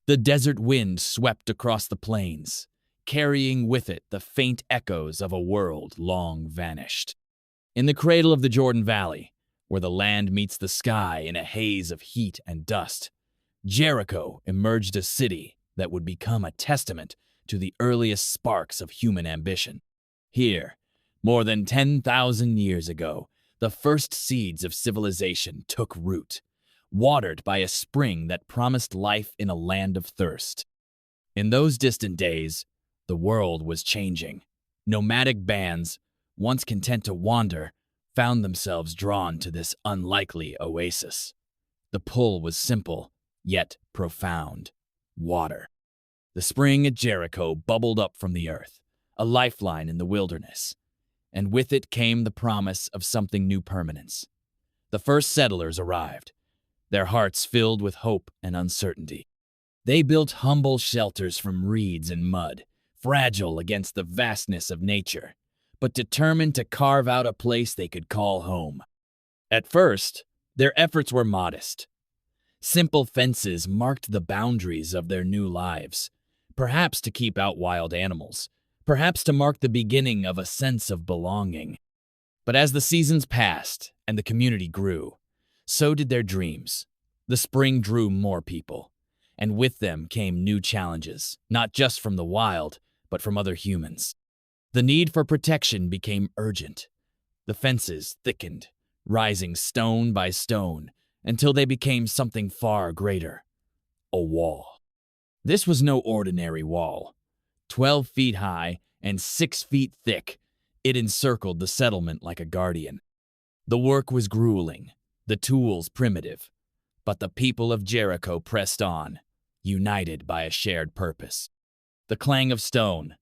The desert wind swept across the plains, carrying with it the faint echoes of a world long vanished. In the cradle of the Jordan Valley, where the land meets the sky in a haze of heat and dust, Jericho emerged, a city that would become a testament to the earliest sparks of human ambition. Here, more than 10,000 years ago, the first seeds of civilization took root, watered by a spring that promised life in a land of thirst. In those distant days, the world was changing. Nomadic bands, once content to wander, found themselves drawn to this unlikely oasis. The pull was simple, yet profound: water. The spring at Jericho bubbled up from the earth, a lifeline in the wilderness, and with it came the promise of something new: permanence. The first settlers arrived, their hearts filled with hope and uncertainty. They built humble shelters from reeds and mud, fragile against the vastness of nature, but determined to carve out a place they could call home. At first, their efforts were modest. Simple fences marked the boundaries of their new lives, perhaps to keep out wild animals, perhaps to mark the beginning of a sense of belonging. But as the seasons passed and the community grew, so did their dreams. The spring drew more people, and with them came new challenges, not just from the wild, but from other humans. The need for protection became urgent. The fences thickened, rising stone by stone, until they became something far greater: a wall. This was no ordinary wall. 12 feet high and 6 feet thick, it encircled the settlement like a guardian. The work was grueling, the tools primitive, but the people of Jericho pressed on, united by a shared purpose. The clang of stone,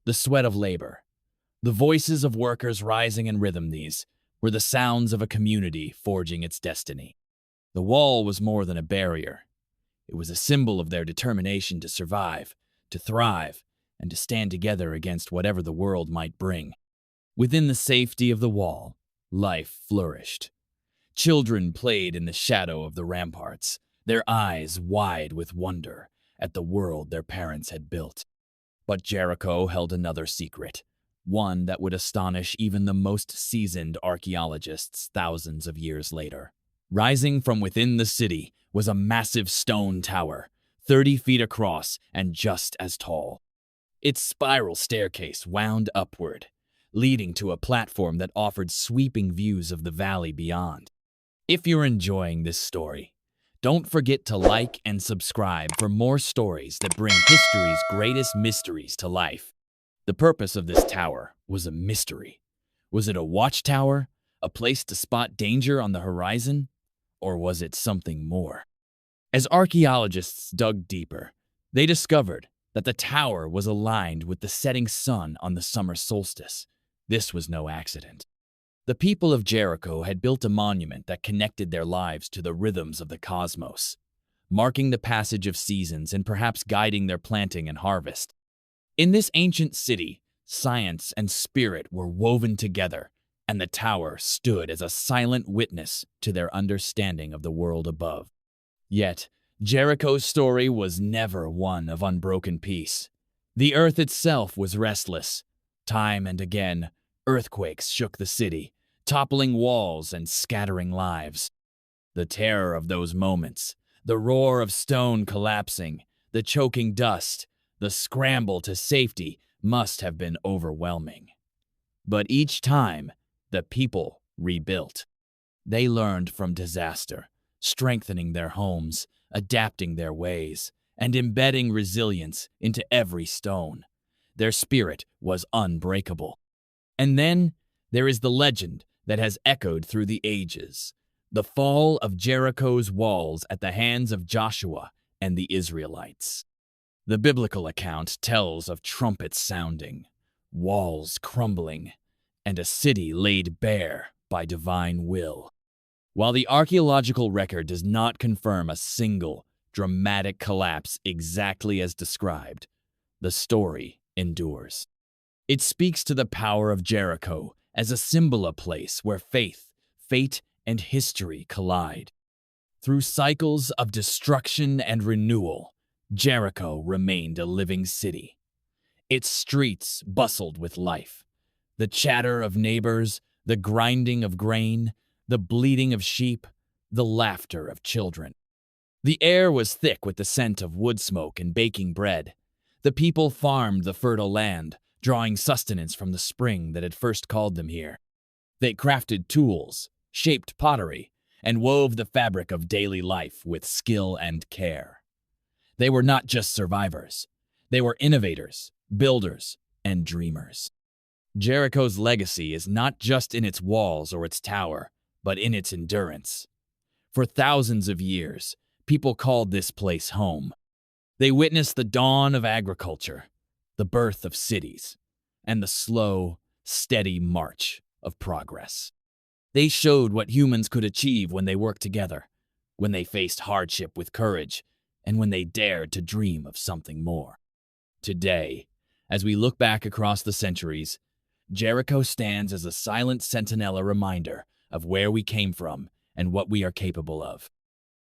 the sweat of labor, the voices of workers rising in rhythm, these were the sounds of a community forging its destiny. The wall was more than a barrier. It was a symbol of their determination to survive, to thrive, and to stand together against whatever the world might bring. Within the safety of the wall, life flourished. Children played in the shadow of the ramparts, their eyes wide with wonder at the world their parents had built. But Jericho held another secret, one that would astonish even the most seasoned archaeologists thousands of years later. Rising from within the city was a massive stone tower, 30 feet across and just as tall. Its spiral staircase wound upward, leading to a platform that offered sweeping views of the valley beyond. If you're enjoying this story, don't forget to like and subscribe for more stories that bring history's greatest mysteries to life. The purpose of this tower was a mystery. Was it a watchtower, a place to spot danger on the horizon, or was it something more? As archaeologists dug deeper, they discovered that the tower was aligned with the setting sun on the summer solstice. This was no accident. The people of Jericho had built a monument that connected their lives to the rhythms of the cosmos, marking the passage of seasons and perhaps guiding their planting and harvest. In this ancient city, science and spirit were woven together, and the tower stood as a silent witness to their understanding of the world above. Yet, Jericho's story was never one of unbroken peace. The earth itself was restless. Time and again, earthquakes shook the city, toppling walls and scattering lives. The terror of those moments, the roar of stone collapsing, the choking dust, the scramble to safety must have been overwhelming. But each time, the people rebuilt. They learned from disaster, strengthening their homes, adapting their ways, and embedding resilience into every stone. Their spirit was unbreakable. And then there is the legend that has echoed through the ages: the fall of Jericho's walls at the hands of Joshua and the Israelites. The biblical account tells of trumpets sounding, walls crumbling, and a city laid bare by divine will. While the archaeological record does not confirm a single dramatic collapse exactly as described, the story endures. It speaks to the power of Jericho as a symbol, a place where faith, fate, and history collide. Through cycles of destruction and renewal, Jericho remained a living city. Its streets bustled with life. The chatter of neighbors, the grinding of grain, the bleating of sheep, the laughter of children. The air was thick with the scent of wood smoke and baking bread. The people farmed the fertile land, drawing sustenance from the spring that had first called them here. They crafted tools, shaped pottery, and wove the fabric of daily life with skill and care. They were not just survivors. They were innovators, builders, and dreamers. Jericho's legacy is not just in its walls or its tower, but in its endurance. For thousands of years, people called this place home. They witnessed the dawn of agriculture, the birth of cities, and the slow, steady march of progress. They showed what humans could achieve when they worked together, when they faced hardship with courage, and when they dared to dream of something more. Today, as we look back across the centuries, Jericho stands as a silent sentinel, a reminder of where we came from and what we are capable of.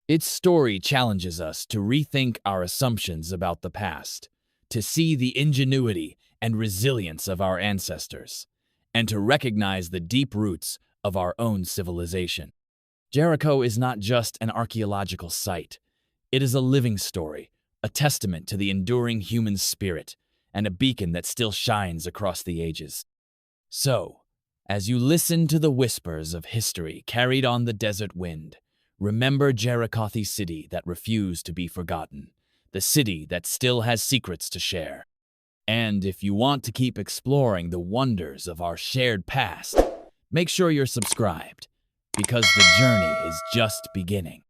Its story challenges us to rethink our assumptions about the past, to see the ingenuity and resilience of our ancestors, and to recognize the deep roots of our own civilization. Jericho is not just an archaeological site. It is a living story, a testament to the enduring human spirit, and a beacon that still shines across the ages. So, as you listen to the whispers of history carried on the desert wind, remember Jericho, the city that refused to be forgotten, the city that still has secrets to share. And if you want to keep exploring the wonders of our shared past, make sure you're subscribed, because the journey is just beginning.